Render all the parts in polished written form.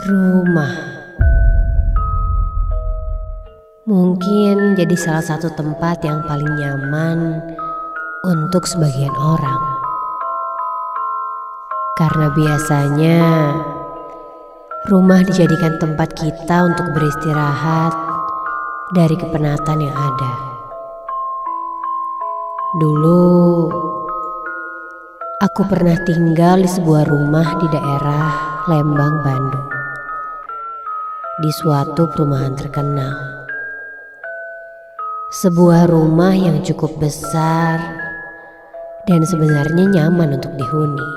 Rumah mungkin jadi salah satu tempat yang paling nyaman untuk sebagian orang. Karena biasanya rumah dijadikan tempat kita untuk beristirahat dari kepenatan yang ada. Dulu aku pernah tinggal di sebuah rumah di daerah Lembang, Bandung. Di suatu perumahan terkenal. Sebuah rumah yang cukup besar dan sebenarnya nyaman untuk dihuni.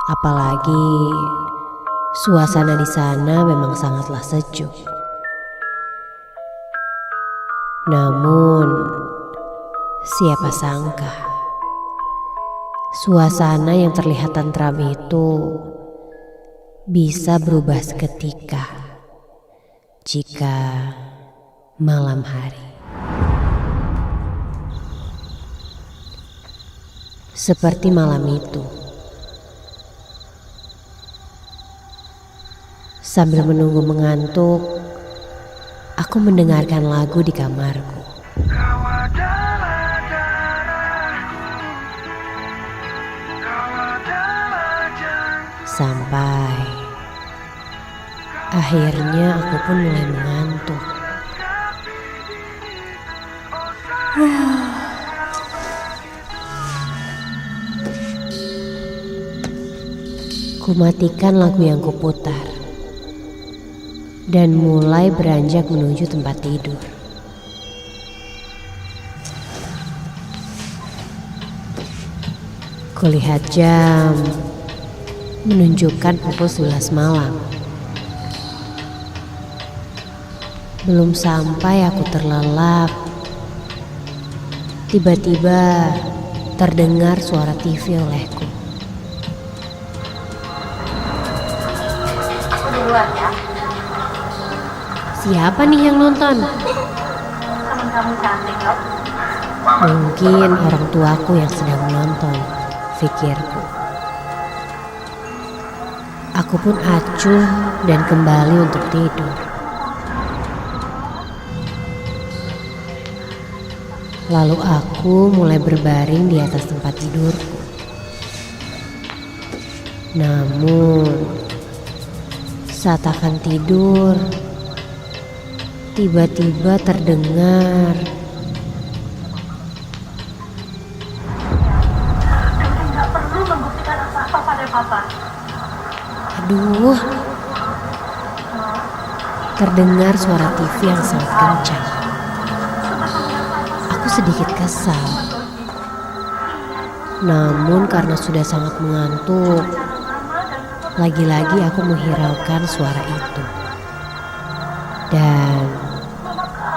Apalagi suasana di sana memang sangatlah sejuk. Namun siapa sangka suasana yang terlihat tentram itu bisa berubah seketika jika malam hari. Seperti malam itu, sambil menunggu mengantuk, aku mendengarkan lagu di kamarku. Sampai akhirnya aku pun mulai mengantuk. Kumatikan lagu yang kuputar dan mulai beranjak menuju tempat tidur. Kulihat jam, menunjukkan pukul 11 malam. Belum sampai aku terlelap, tiba-tiba terdengar suara TV olehku. Aku duluan ya. Siapa nih yang nonton? Temen kamu cantik loh. Mungkin orang tuaku yang sedang menonton, pikirku. Aku pun acuh dan kembali untuk tidur. Lalu aku mulai berbaring di atas tempat tidurku. Namun saat akan tidur, tiba-tiba terdengar Kamu nggak perlu membuktikan apa-apa pada papa. aduh, terdengar suara TV yang sangat kencang. Aku sedikit kesal. Namun karena sudah sangat mengantuk, lagi-lagi aku menghiraukan suara itu. Dan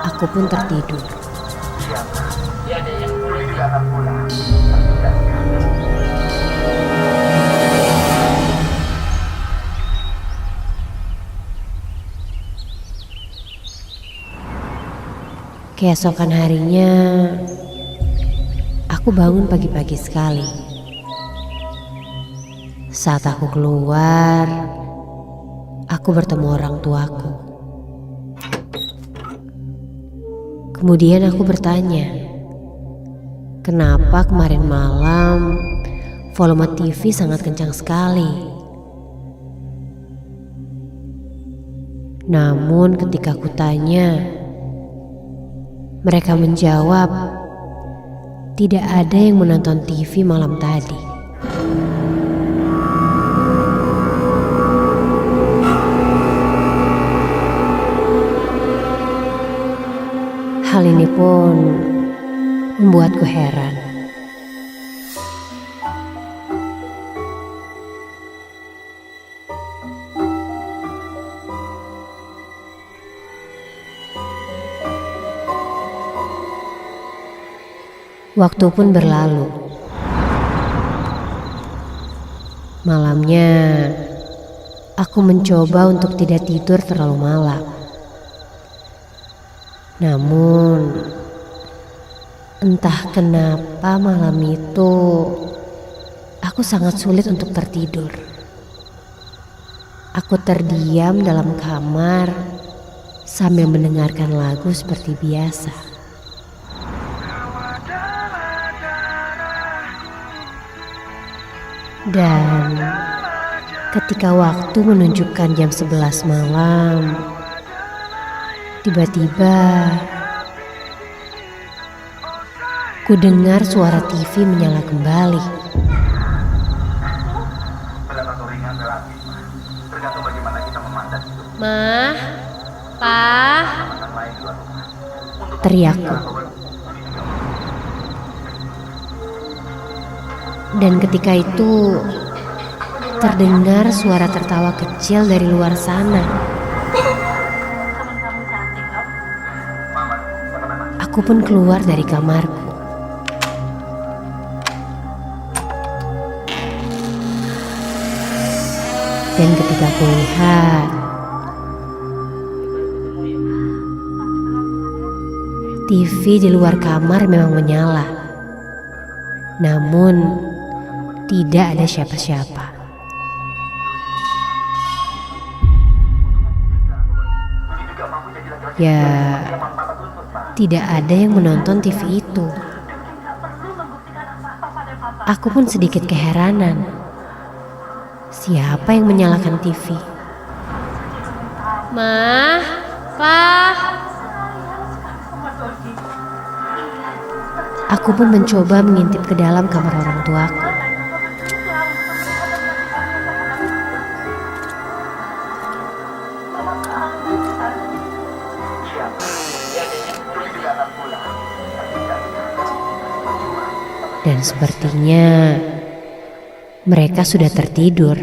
aku pun tertidur. Keesokan harinya, aku bangun pagi-pagi sekali. Saat aku keluar, aku bertemu orang tuaku. Kemudian aku bertanya, kenapa kemarin malam volume TV sangat kencang sekali? Namun ketika aku tanya, mereka menjawab, tidak ada yang menonton TV malam tadi. Hal ini pun membuatku heran. Waktu pun berlalu. Malamnya, aku mencoba untuk tidak tidur terlalu malam. Namun, entah kenapa malam itu aku sangat sulit untuk tertidur. Aku terdiam dalam kamar sambil mendengarkan lagu seperti biasa. Dan ketika waktu menunjukkan jam 11 malam, tiba-tiba ku dengar suara TV menyala kembali. Ma, Pa, teriakku. Dan ketika itu terdengar suara tertawa kecil dari luar sana. Aku pun keluar dari kamarku. Dan ketika aku lihat, TV di luar kamar memang menyala. Namun tidak ada siapa-siapa. Ya, tidak ada yang menonton TV itu. Aku pun sedikit keheranan. Siapa yang menyalakan TV? Ma, Pa. Aku pun mencoba mengintip ke dalam kamar orang tuaku. Dan sepertinya mereka sudah tertidur.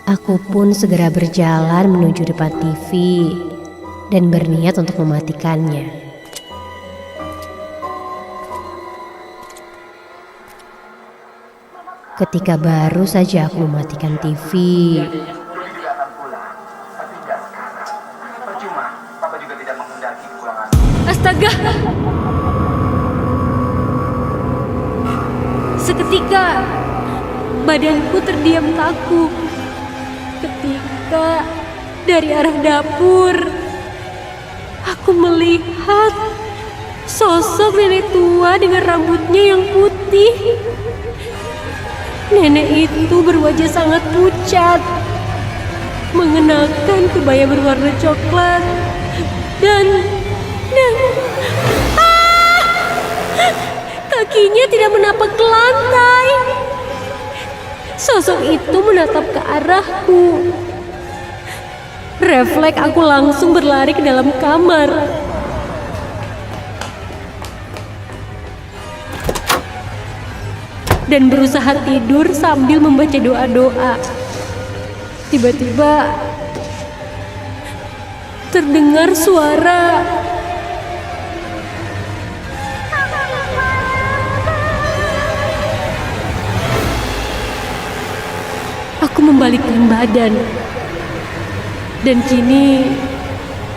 Aku pun segera berjalan menuju depan TV dan berniat untuk mematikannya. Ketika baru saja aku mematikan TV, astaga! Seketika badanku terdiam kaku ketika dari arah dapur aku melihat sosok nenek tua dengan rambutnya yang putih. Nenek itu berwajah sangat pucat, mengenakan kebaya berwarna coklat dan kakinya tidak menapak ke lantai. Sosok itu menatap ke arahku. Refleks aku langsung berlari ke dalam kamar. Dan berusaha tidur sambil membaca doa-doa. Tiba-tiba terdengar suara. Aku membalikkan badan. Dan kini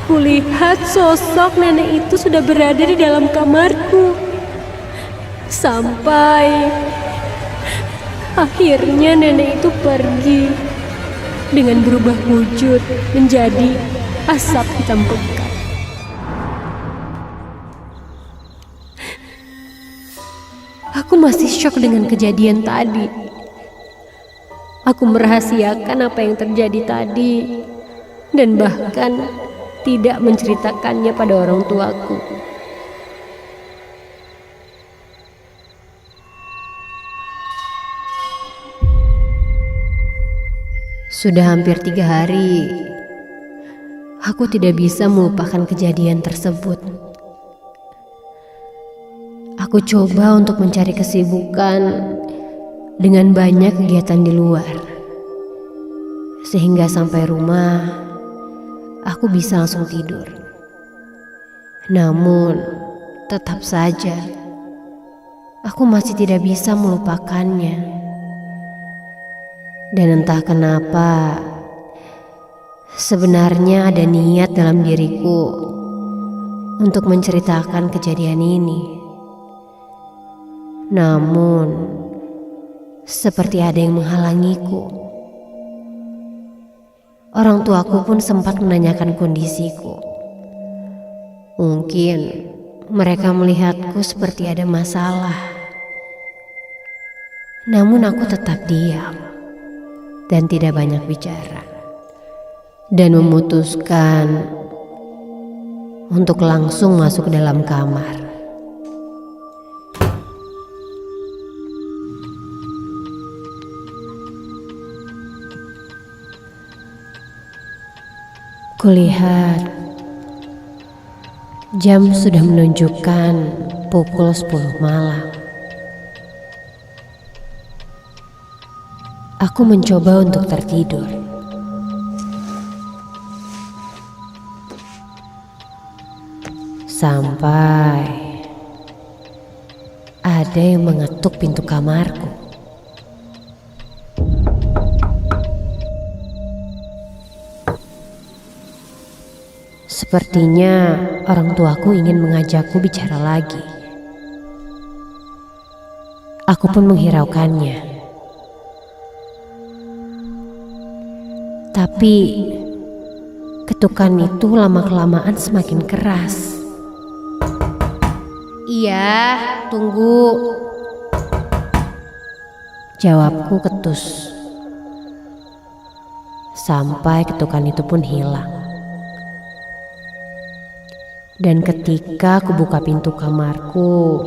kulihat sosok nenek itu sudah berada di dalam kamarku. Sampai akhirnya nenek itu pergi dengan berubah wujud menjadi asap hitam pekat. Aku masih syok dengan kejadian tadi. Aku merahasiakan apa yang terjadi tadi dan bahkan tidak menceritakannya pada orang tuaku. Sudah hampir 3 hari, aku tidak bisa melupakan kejadian tersebut. Aku coba untuk mencari kesibukan dengan banyak kegiatan di luar, sehingga sampai rumah, aku bisa langsung tidur. Namun, tetap saja, aku masih tidak bisa melupakannya. Dan entah kenapa, sebenarnya ada niat dalam diriku untuk menceritakan kejadian ini. Namun, seperti ada yang menghalangiku. Orang tuaku pun sempat menanyakan kondisiku. Mungkin mereka melihatku seperti ada masalah. Namun aku tetap diam dan tidak banyak bicara, dan memutuskan untuk langsung masuk ke dalam kamar. Kulihat jam sudah menunjukkan pukul 10 malam. Aku mencoba untuk tertidur. Sampai ada yang mengetuk pintu kamarku. Sepertinya orang tuaku ingin mengajakku bicara lagi. Aku pun menghiraukannya. Tapi ketukan itu lama-kelamaan semakin keras. "Iya, tunggu," jawabku ketus. Sampai ketukan itu pun hilang. Dan ketika aku buka pintu kamarku,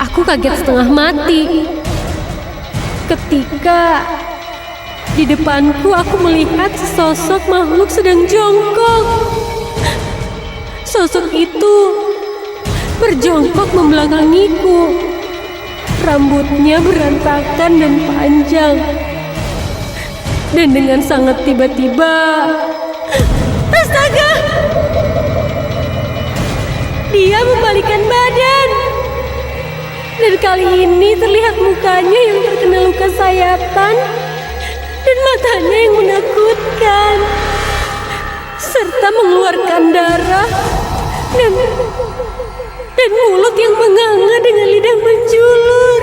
aku kaget setengah mati ketika di depanku aku melihat sesosok makhluk sedang jongkok. Sosok itu berjongkok membelakangiku. Rambutnya berantakan dan panjang. Dan dengan sangat tiba-tiba, astaga! Dia membalikkan badan. Dan kali ini terlihat mukanya yang terkena luka sayatan dan matanya yang menakutkan, serta mengeluarkan darah dan mulut yang menganga dengan lidah menjulur.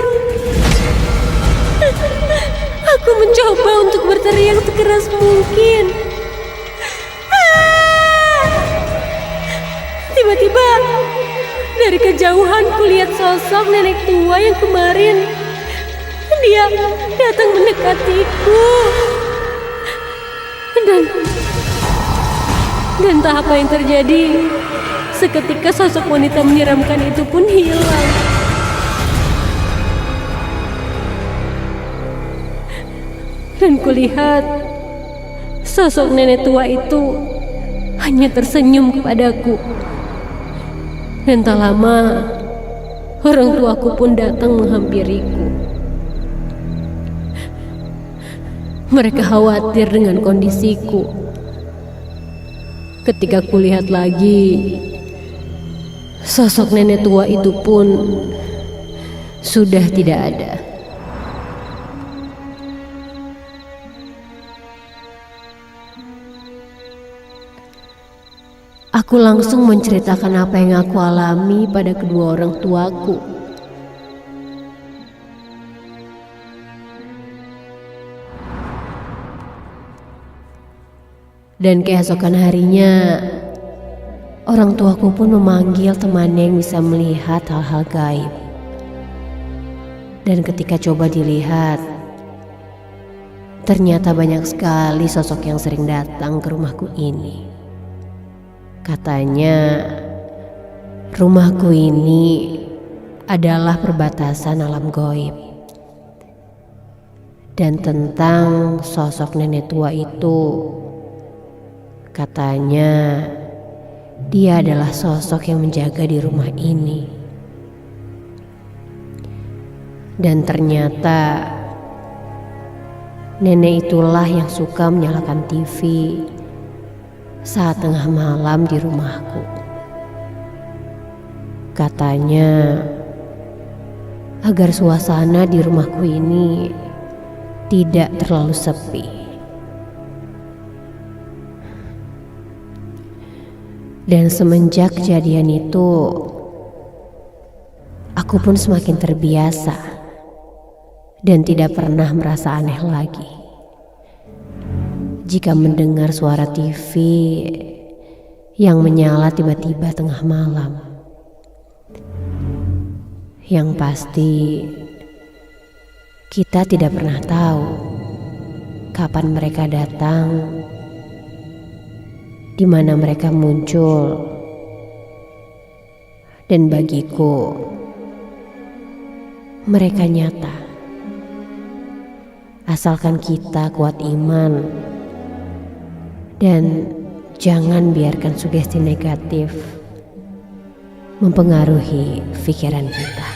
Aku mencoba untuk berteriak sekeras mungkin. Tiba-tiba dari kejauhan kulihat sosok nenek tua yang kemarin dia datang mendekatiku. Dan entah apa yang terjadi, seketika sosok wanita menyeramkan itu pun hilang. Dan kulihat sosok nenek tua itu hanya tersenyum kepadaku. Dan tak lama orang tuaku pun datang menghampiriku. Mereka khawatir dengan kondisiku. Ketika kulihat lagi, sosok nenek tua itu pun sudah tidak ada. Aku langsung menceritakan apa yang aku alami pada kedua orang tuaku. Dan keesokan harinya, orang tuaku pun memanggil temannya yang bisa melihat hal-hal gaib. Dan ketika coba dilihat, ternyata banyak sekali sosok yang sering datang ke rumahku ini. Katanya, rumahku ini adalah perbatasan alam gaib. Dan tentang sosok nenek tua itu, katanya dia adalah sosok yang menjaga di rumah ini. Dan ternyata nenek itulah yang suka menyalakan TV saat tengah malam di rumahku. Katanya agar suasana di rumahku ini tidak terlalu sepi. Dan semenjak kejadian itu, aku pun semakin terbiasa dan tidak pernah merasa aneh lagi jika mendengar suara TV yang menyala tiba-tiba tengah malam. Yang pasti, kita tidak pernah tahu kapan mereka datang, di mana mereka muncul, dan bagiku mereka nyata. Asalkan kita kuat iman dan jangan biarkan sugesti negatif mempengaruhi pikiran kita.